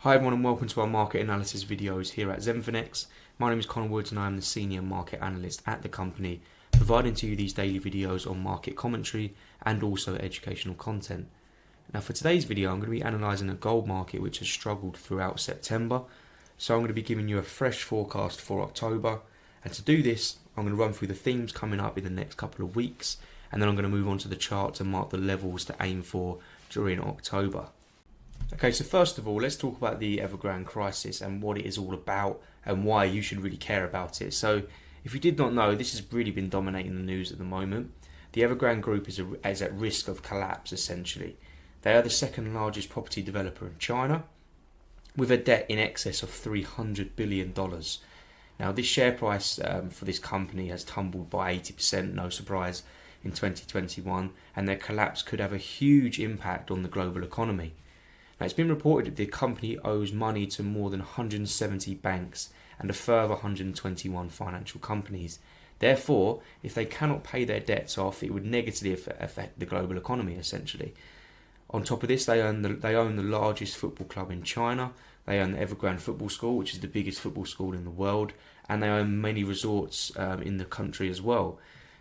Hi everyone and welcome to our market analysis videos here at Zenfinex. My name is Connor Woods and I am the Senior Market Analyst at the company, providing to you these daily videos on market commentary and also educational content. Now for today's video I'm going to be analysing a gold market which has struggled throughout September. So I'm going to be giving you a fresh forecast for October, and to do this I'm going to run through the themes coming up in the next couple of weeks, and then I'm going to move on to the chart to mark the levels to aim for during October. Okay, so first of all, let's talk about the Evergrande crisis and what it is all about and why you should really care about it. So, if you did not know, this has really been dominating the news at the moment. The Evergrande Group is at risk of collapse, essentially. They are the second largest property developer in China, with a debt in excess of $300 billion. Now, this share price for this company has tumbled by 80%, no surprise, in 2021, and their collapse could have a huge impact on the global economy. Now, it's been reported that the company owes money to more than 170 banks and a further 121 financial companies. Therefore, if they cannot pay their debts off, it would negatively affect the global economy, essentially. On top of this, they own the largest football club in China. They own the Evergrande Football School, which is the biggest football school in the world, and they own many resorts in the country as well.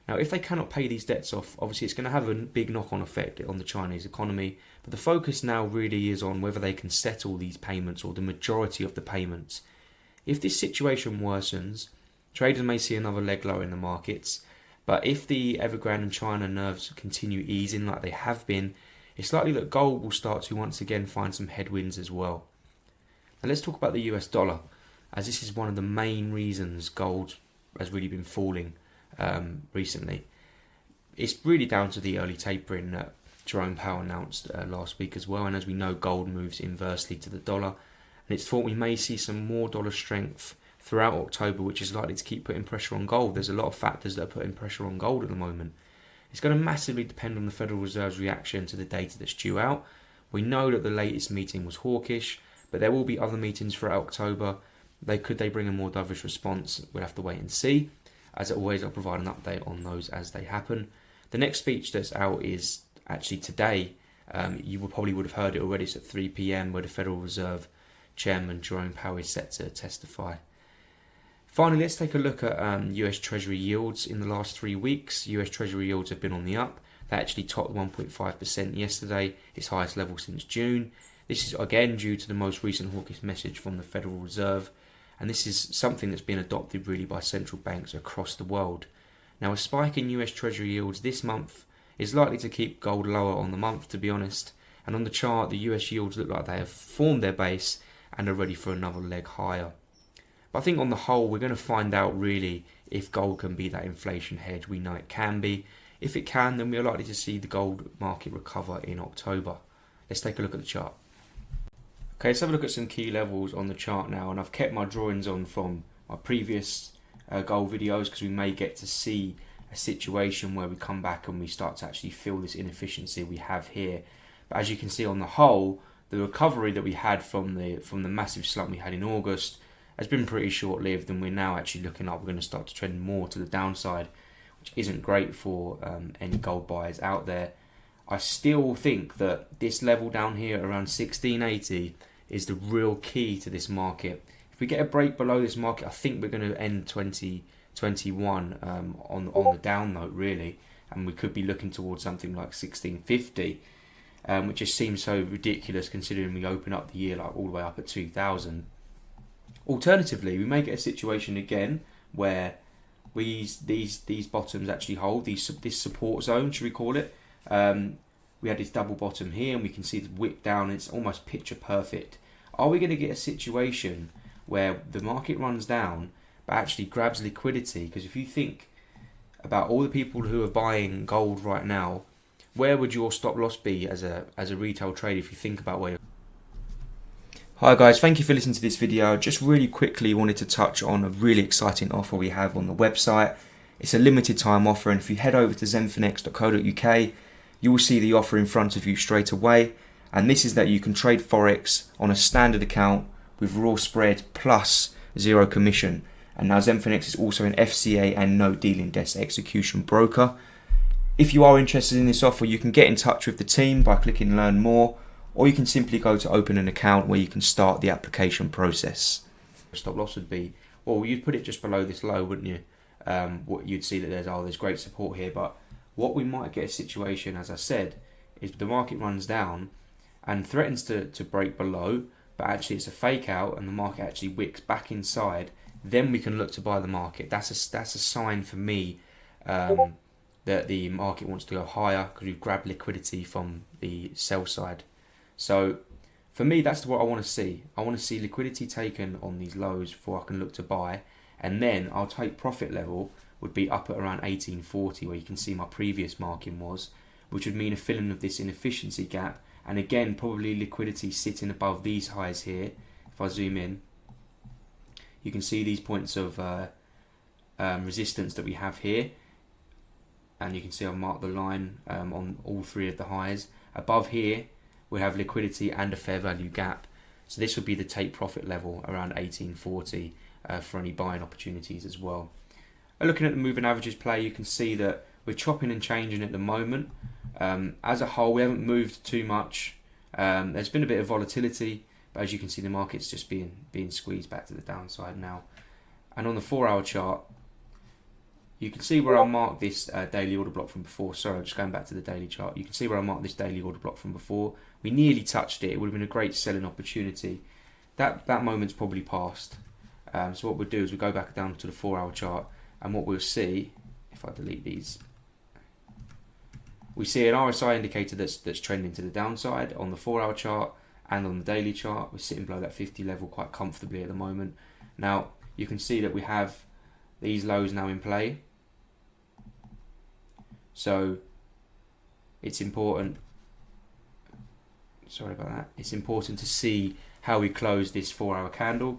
Now, if they cannot pay these debts off, obviously it's going to have a big knock-on effect on the Chinese economy, but the focus now really is on whether they can settle these payments or the majority of the payments. If this situation worsens, traders may see another leg lower in the markets, but if the Evergrande and China nerves continue easing like they have been, it's likely that gold will start to once again find some headwinds as well. Now let's talk about the US dollar, as this is one of the main reasons gold has really been falling recently. It's really down to the early tapering that Jerome Powell announced last week as well, and as we know, gold moves inversely to the dollar, and it's thought we may see some more dollar strength throughout October, which is likely to keep putting pressure on gold. There's a lot of factors that are putting pressure on gold at the moment. It's going to massively depend on the Federal Reserve's reaction to the data that's due out. We know that the latest meeting was hawkish, but there will be other meetings throughout October. Could they bring a more dovish response? We'll have to wait and see. As always, I'll provide an update on those as they happen. The next speech that's out is actually today. You probably would have heard it already. It's at 3 p.m. where the Federal Reserve Chairman Jerome Powell is set to testify. Finally, let's take a look at US Treasury yields in the last 3 weeks. US Treasury yields have been on the up. They actually topped 1.5% yesterday, its highest level since June. This is again due to the most recent hawkish message from the Federal Reserve. And this is something that's been adopted really by central banks across the world. Now, a spike in US Treasury yields this month is likely to keep gold lower on the month, to be honest. And on the chart, the US yields look like they have formed their base and are ready for another leg higher. But I think on the whole, we're going to find out really if gold can be that inflation hedge. We know it can be. If it can, then we're likely to see the gold market recover in October. Let's take a look at the chart. Okay, let's have a look at some key levels on the chart now, and I've kept my drawings on from my previous gold videos because we may get to see a situation where we come back and we start to actually feel this inefficiency we have here. But as you can see on the whole, the recovery that we had from the massive slump we had in August has been pretty short-lived, and we're now actually looking up. We're going to start to trend more to the downside, which isn't great for any gold buyers out there. I still think that this level down here around 1680 is the real key to this market. If we get a break below this market, I think we're going to end 2021 on the down note really, and we could be looking towards something like 1650, which just seems so ridiculous considering we open up the year like all the way up at 2000. Alternatively, we may get a situation again where these bottoms actually hold this support zone, should we call it? We had this double bottom here, and we can see the wick down. It's almost picture perfect. Are we going to get a situation where the market runs down but actually grabs liquidity? Because if you think about all the people who are buying gold right now, where would your stop loss be as a retail trader if you think about where? Hi guys, thank you for listening to this video. Just really quickly wanted to touch on a really exciting offer we have on the website. It's a limited time offer, and if you head over to zenfinex.co.uk, you will see the offer in front of you straight away, and this is that you can trade Forex on a standard account with raw spread plus zero commission. And now Zenfinex is also an FCA and no dealing desk execution broker. If you are interested in this offer, you can get in touch with the team by clicking learn more or you can simply go to open an account where you can start the application process. Stop loss would be, well, you'd put it just below this low, wouldn't you? What you'd see that there's great support here, but what we might get a situation, as I said, is the market runs down and threatens to break below, but actually it's a fake out and the market actually wicks back inside. Then we can look to buy the market. That's a sign for me that the market wants to go higher because we've grabbed liquidity from the sell side. So for me, that's what I want to see. I want to see liquidity taken on these lows before I can look to buy, and then I'll take profit level would be up at around 1840, where you can see my previous marking was, which would mean a filling of this inefficiency gap, and again probably liquidity sitting above these highs here. If I zoom in, you can see these points of resistance that we have here, and you can see I've marked the line on all three of the highs. Above here we have liquidity and a fair value gap, so this would be the take profit level around 1840 for any buying opportunities as well. Looking at the moving averages play, you can see that we're chopping and changing at the moment. As a whole, we haven't moved too much. There's been a bit of volatility, but as you can see, the market's just being squeezed back to the downside now. And on the 4-hour chart, you can see where I marked this daily order block from before. Sorry, just going back to the daily chart. You can see where I marked this daily order block from before. We nearly touched it. It would have been a great selling opportunity. That moment's probably passed. So what we'll do is we'll go back down to the 4-hour chart, and what we'll see, if I delete these, we see an RSI indicator that's trending to the downside on the 4-hour chart and on the daily chart. We're sitting below that 50 level quite comfortably at the moment. Now you can see that we have these lows now in play, so it's important, sorry about that, it's important to see how we close this 4-hour candle.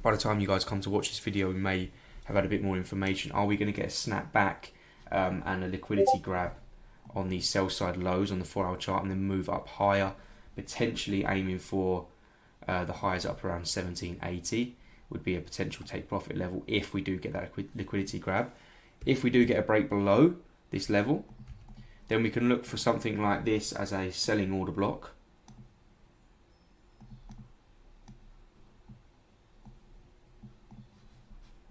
By the time you guys come to watch this video, we may have had a bit more information. Are we going to get a snap back and a liquidity grab on these sell side lows on the 4-hour chart and then move up higher, potentially aiming for the highs up around 1780 would be a potential take profit level if we do get that liquidity grab. If we do get a break below this level, then we can look for something like this as a selling order block.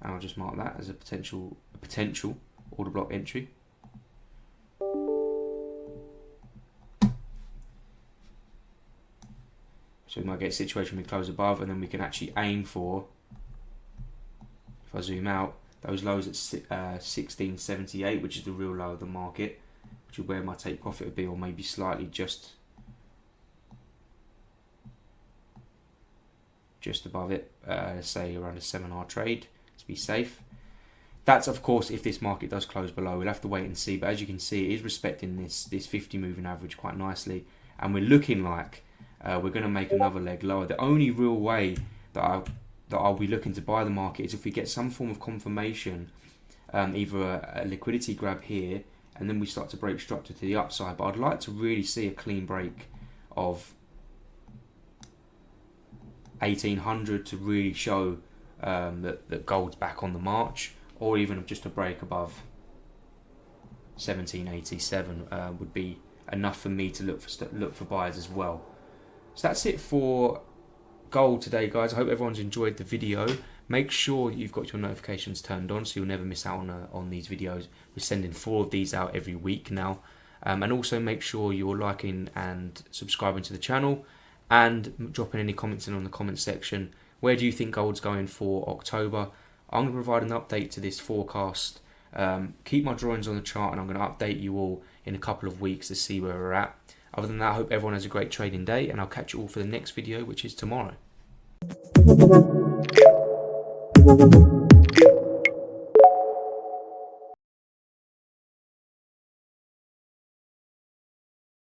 And I'll just mark that as a potential order block entry. So we might get a situation we close above, and then we can actually aim for, if I zoom out, those lows at 1678, which is the real low of the market, which is where my take profit would be, or maybe slightly just above it, say around a 7-hour trade to be safe. That's of course if this market does close below. We'll have to wait and see, but as you can see, it is respecting this 50 moving average quite nicely, and we're looking like we're going to make another leg lower. The only real way that I'll be looking to buy the market is if we get some form of confirmation, either a liquidity grab here, and then we start to break structure to the upside. But I'd like to really see a clean break of 1800 to really show that gold's back on the march, or even just a break above 1787 would be enough for me to look for buyers as well. So that's it for gold today, guys. I hope everyone's enjoyed the video. Make sure you've got your notifications turned on so you'll never miss out on these videos. We're sending 4 of these out every week now. And also make sure you're liking and subscribing to the channel, and dropping any comments in on the comment section. Where do you think gold's going for October? I'm going to provide an update to this forecast. Keep my drawings on the chart, and I'm going to update you all in a couple of weeks to see where we're at. Other than that, I hope everyone has a great trading day, and I'll catch you all for the next video, which is tomorrow.